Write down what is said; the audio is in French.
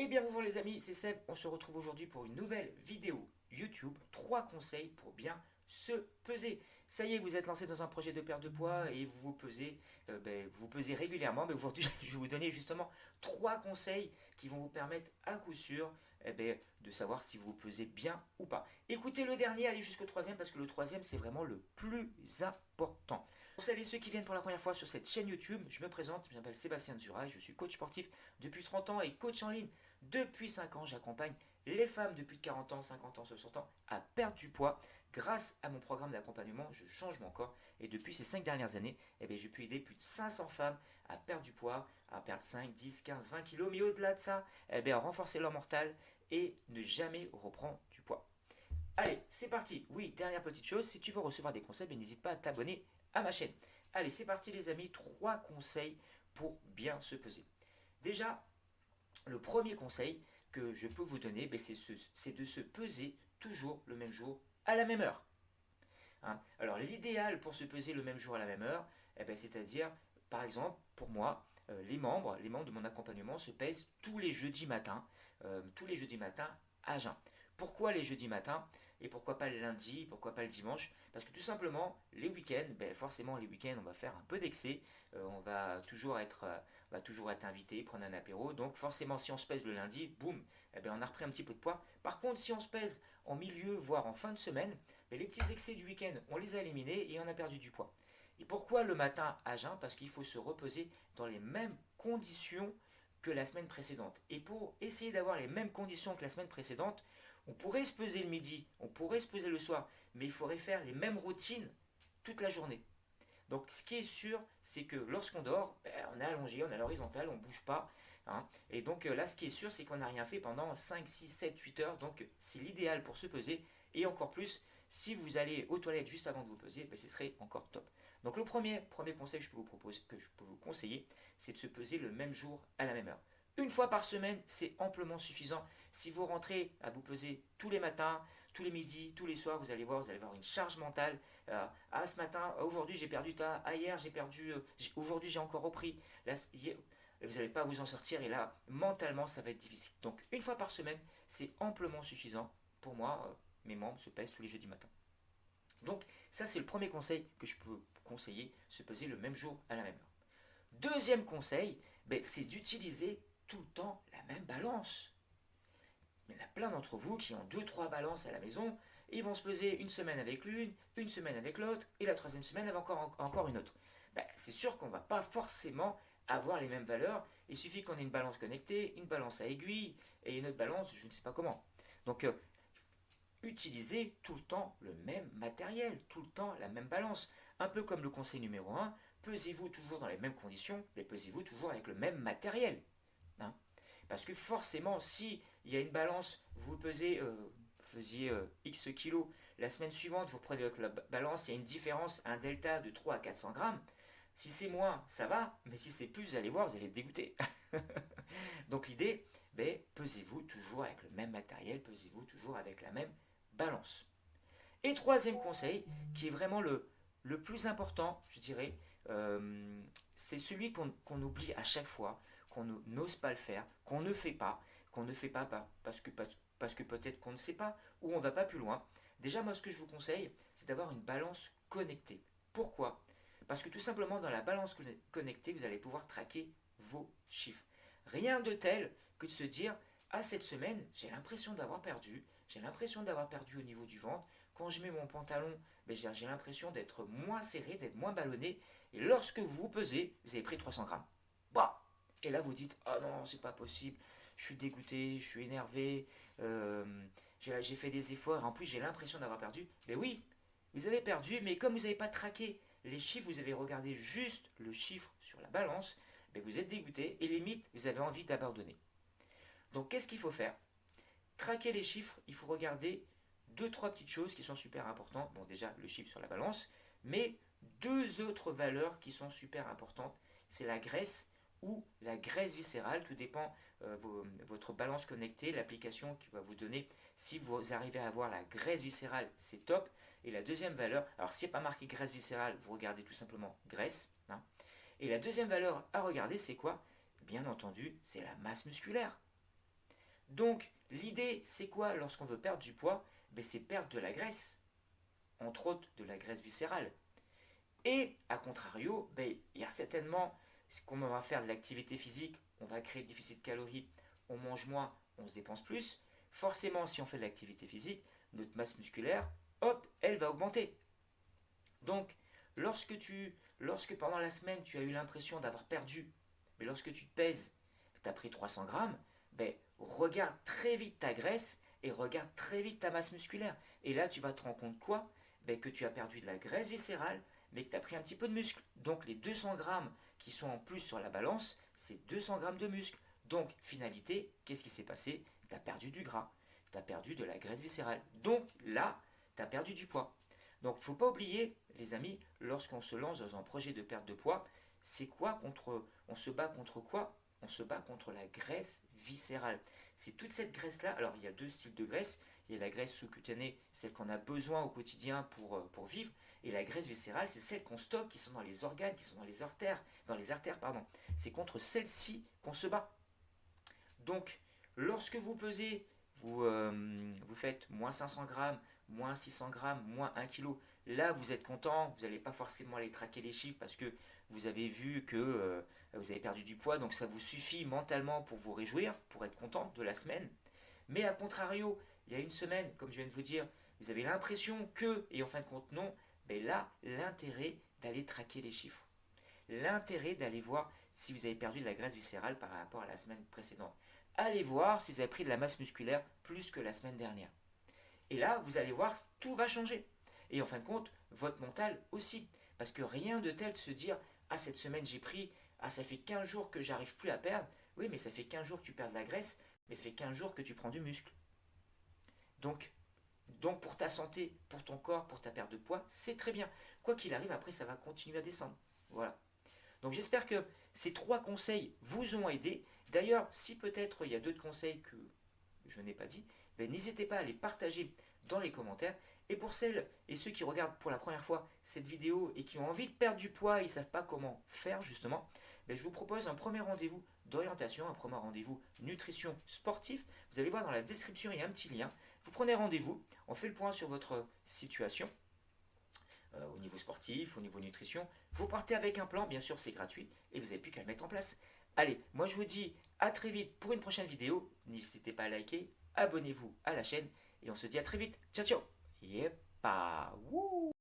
Eh bien bonjour les amis, c'est Seb, on se retrouve aujourd'hui pour une nouvelle vidéo YouTube, 3 conseils pour bien se peser. Ça y est, vous êtes lancé dans un projet de perte de poids et vous vous pesez, vous pesez régulièrement. Mais aujourd'hui, je vais vous donner justement 3 conseils qui vont vous permettre à coup sûr de savoir si vous vous pesez bien ou pas. Écoutez le dernier, allez jusqu'au troisième parce que le troisième c'est vraiment le plus important. Pour celles et ceux qui viennent pour la première fois sur cette chaîne YouTube, je me présente, je m'appelle Sébastien Zura et je suis coach sportif depuis 30 ans et coach en ligne depuis 5 ans. J'accompagne les femmes de plus de 40 ans, 50 ans, 60 ans à perdre du poids. Grâce à mon programme d'accompagnement, je change mon corps et depuis ces 5 dernières années, j'ai pu aider plus de 500 femmes à perdre du poids, à perdre 5, 10, 15, 20 kilos, mais au-delà de ça, à renforcer leur mental et ne jamais reprendre du poids. Allez, c'est parti. Oui, dernière petite chose, si tu veux recevoir des conseils, n'hésite pas à t'abonner à ma chaîne. Allez, c'est parti les amis, 3 conseils pour bien se peser. Déjà, le premier conseil que je peux vous donner, c'est de se peser toujours le même jour à la même heure. Hein. Alors l'idéal pour se peser le même jour à la même heure, c'est-à-dire, par exemple, pour moi, les membres de mon accompagnement se pèsent tous les jeudis matins à jeun. Pourquoi les jeudis matins et pourquoi pas le lundi, pourquoi pas le dimanche? Parce que tout simplement, les week-ends, forcément les week-ends, on va faire un peu d'excès, on va toujours être invité, prendre un apéro. Donc forcément, si on se pèse le lundi, boum, on a repris un petit peu de poids. Par contre, si on se pèse en milieu, voire en fin de semaine, les petits excès du week-end, on les a éliminés et on a perdu du poids. Et pourquoi le matin à jeun? Parce qu'il faut se reposer dans les mêmes conditions que la semaine précédente. Et pour essayer d'avoir les mêmes conditions que la semaine précédente, on pourrait se peser le midi, on pourrait se peser le soir, mais il faudrait faire les mêmes routines toute la journée. Donc ce qui est sûr, c'est que lorsqu'on dort, on est allongé, on est à l'horizontale, on ne bouge pas. Hein. Et donc là, ce qui est sûr, c'est qu'on n'a rien fait pendant 5, 6, 7, 8 heures. Donc c'est l'idéal pour se peser. Et encore plus, si vous allez aux toilettes juste avant de vous peser, ce serait encore top. Donc le premier conseil que je peux vous proposer, que je peux vous conseiller, c'est de se peser le même jour à la même heure. Une fois par semaine, c'est amplement suffisant. Si vous rentrez à vous peser tous les matins, tous les midis, tous les soirs, vous allez avoir une charge mentale. Ce matin, aujourd'hui j'ai perdu ta, hier j'ai perdu, aujourd'hui j'ai encore repris. Là, vous n'allez pas vous en sortir et là, mentalement, ça va être difficile. Donc, une fois par semaine, c'est amplement suffisant. Pour moi, mes membres se pèsent tous les jeudis matins. Donc, ça, c'est le premier conseil que je peux vous conseiller, se peser le même jour à la même heure. Deuxième conseil, c'est d'utiliser tout le temps la même balance. Mais il y en a plein d'entre vous qui ont deux trois balances à la maison, et ils vont se peser une semaine avec l'une, une semaine avec l'autre, et la troisième semaine avec encore une autre. C'est sûr qu'on ne va pas forcément avoir les mêmes valeurs. Il suffit qu'on ait une balance connectée, une balance à aiguille, et une autre balance, je ne sais pas comment. Donc, utilisez tout le temps le même matériel, tout le temps la même balance. Un peu comme le conseil numéro un, pesez-vous toujours dans les mêmes conditions, mais pesez-vous toujours avec le même matériel. Hein. Parce que forcément, si il y a une balance, vous pesez, faisiez X kilos, la semaine suivante, vous prenez votre balance, il y a une différence, un delta de 3 à 400 grammes. Si c'est moins, ça va, mais si c'est plus, vous allez voir, vous allez être dégoûté. Donc l'idée, pesez-vous toujours avec le même matériel, pesez-vous toujours avec la même balance. Et troisième conseil, qui est vraiment le plus important, je dirais, c'est celui qu'on oublie à chaque fois, qu'on n'ose pas le faire, qu'on ne fait pas, parce que peut-être qu'on ne sait pas, ou on ne va pas plus loin. Déjà, moi, ce que je vous conseille, c'est d'avoir une balance connectée. Pourquoi? Parce que tout simplement, dans la balance connectée, vous allez pouvoir traquer vos chiffres. Rien de tel que de se dire, cette semaine, j'ai l'impression d'avoir perdu, au niveau du ventre. Quand je mets mon pantalon, j'ai l'impression d'être moins serré, d'être moins ballonné. Et lorsque vous vous pesez, vous avez pris 300 grammes. Bah. Et là, vous dites, ah non, c'est pas possible, je suis dégoûté, je suis énervé, j'ai fait des efforts, en plus j'ai l'impression d'avoir perdu. Mais oui, vous avez perdu, mais comme vous n'avez pas traqué les chiffres, vous avez regardé juste le chiffre sur la balance, vous êtes dégoûté et limite, vous avez envie d'abandonner. Donc qu'est-ce qu'il faut faire? Traquer les chiffres, il faut regarder deux, trois petites choses qui sont super importantes. Bon, déjà, le chiffre sur la balance, mais deux autres valeurs qui sont super importantes. C'est la graisse ou la graisse viscérale. Tout dépend votre balance connectée, l'application qui va vous donner. Si vous arrivez à avoir la graisse viscérale, c'est top. Et la deuxième valeur, alors s'il n'y a pas marqué graisse viscérale, vous regardez tout simplement graisse. Hein. Et la deuxième valeur à regarder, c'est quoi? Bien entendu, c'est la masse musculaire. Donc, l'idée, c'est quoi lorsqu'on veut perdre du poids? Ben, c'est perdre de la graisse, entre autres de la graisse viscérale. Et, à contrario, ben, il y a certainement, comme on va faire de l'activité physique, on va créer déficit de calories, on mange moins, on se dépense plus. Forcément, si on fait de l'activité physique, notre masse musculaire, hop, elle va augmenter. Donc, lorsque pendant la semaine, tu as eu l'impression d'avoir perdu, mais lorsque tu te pèses, tu as pris 300 grammes, ben, regarde très vite ta graisse et regarde très vite ta masse musculaire. Et là, tu vas te rendre compte quoi? Ben, que tu as perdu de la graisse viscérale, mais que tu as pris un petit peu de muscle. Donc, les 200 grammes qui sont en plus sur la balance, c'est 200 grammes de muscle. Donc, finalité, qu'est-ce qui s'est passé? Tu as perdu du gras, tu as perdu de la graisse viscérale. Donc, là, tu as perdu du poids. Donc, il ne faut pas oublier, les amis, lorsqu'on se lance dans un projet de perte de poids, c'est quoi on se bat contre quoi? On se bat contre la graisse viscérale. C'est toute cette graisse-là. Alors, il y a deux styles de graisse. Il y a la graisse sous-cutanée, celle qu'on a besoin au quotidien pour vivre. Et la graisse viscérale, c'est celle qu'on stocke, qui sont dans les organes, qui sont dans les artères, pardon. C'est contre celle-ci qu'on se bat. Donc, lorsque vous pesez, vous faites moins 500 grammes, moins 600 grammes, moins 1 kg. Là, vous êtes content, vous n'allez pas forcément aller traquer les chiffres parce que vous avez vu que vous avez perdu du poids, donc ça vous suffit mentalement pour vous réjouir, pour être content de la semaine. Mais à contrario, il y a une semaine, comme je viens de vous dire, vous avez l'impression que, et en fin de compte non, ben là, l'intérêt d'aller traquer les chiffres. L'intérêt d'aller voir si vous avez perdu de la graisse viscérale par rapport à la semaine précédente. Allez voir si vous avez pris de la masse musculaire plus que la semaine dernière. Et là, vous allez voir, tout va changer. Et en fin de compte, votre mental aussi. Parce que rien de tel de se dire, ah cette semaine j'ai pris, ah ça fait 15 jours que j'arrive plus à perdre. Oui, mais ça fait 15 jours que tu perds de la graisse, mais ça fait 15 jours que tu prends du muscle. Donc, donc pour ta santé, pour ton corps, pour ta perte de poids, c'est très bien. Quoi qu'il arrive, après ça va continuer à descendre. Voilà. Donc j'espère que ces trois conseils vous ont aidé. D'ailleurs, si peut-être il y a d'autres conseils que je n'ai pas dit, ben, n'hésitez pas à les partager dans les commentaires. Et pour celles et ceux qui regardent pour la première fois cette vidéo et qui ont envie de perdre du poids et ne savent pas comment faire justement, ben, je vous propose un premier rendez-vous d'orientation, un premier rendez-vous nutrition sportif. Vous allez voir dans la description, il y a un petit lien. Vous prenez rendez-vous, on fait le point sur votre situation au niveau sportif, au niveau nutrition. Vous partez avec un plan, bien sûr c'est gratuit, et vous n'avez plus qu'à le mettre en place. Allez, moi je vous dis à très vite pour une prochaine vidéo. N'hésitez pas à liker, abonnez-vous à la chaîne, et on se dit à très vite. Ciao ciao. Yepa. Wouh.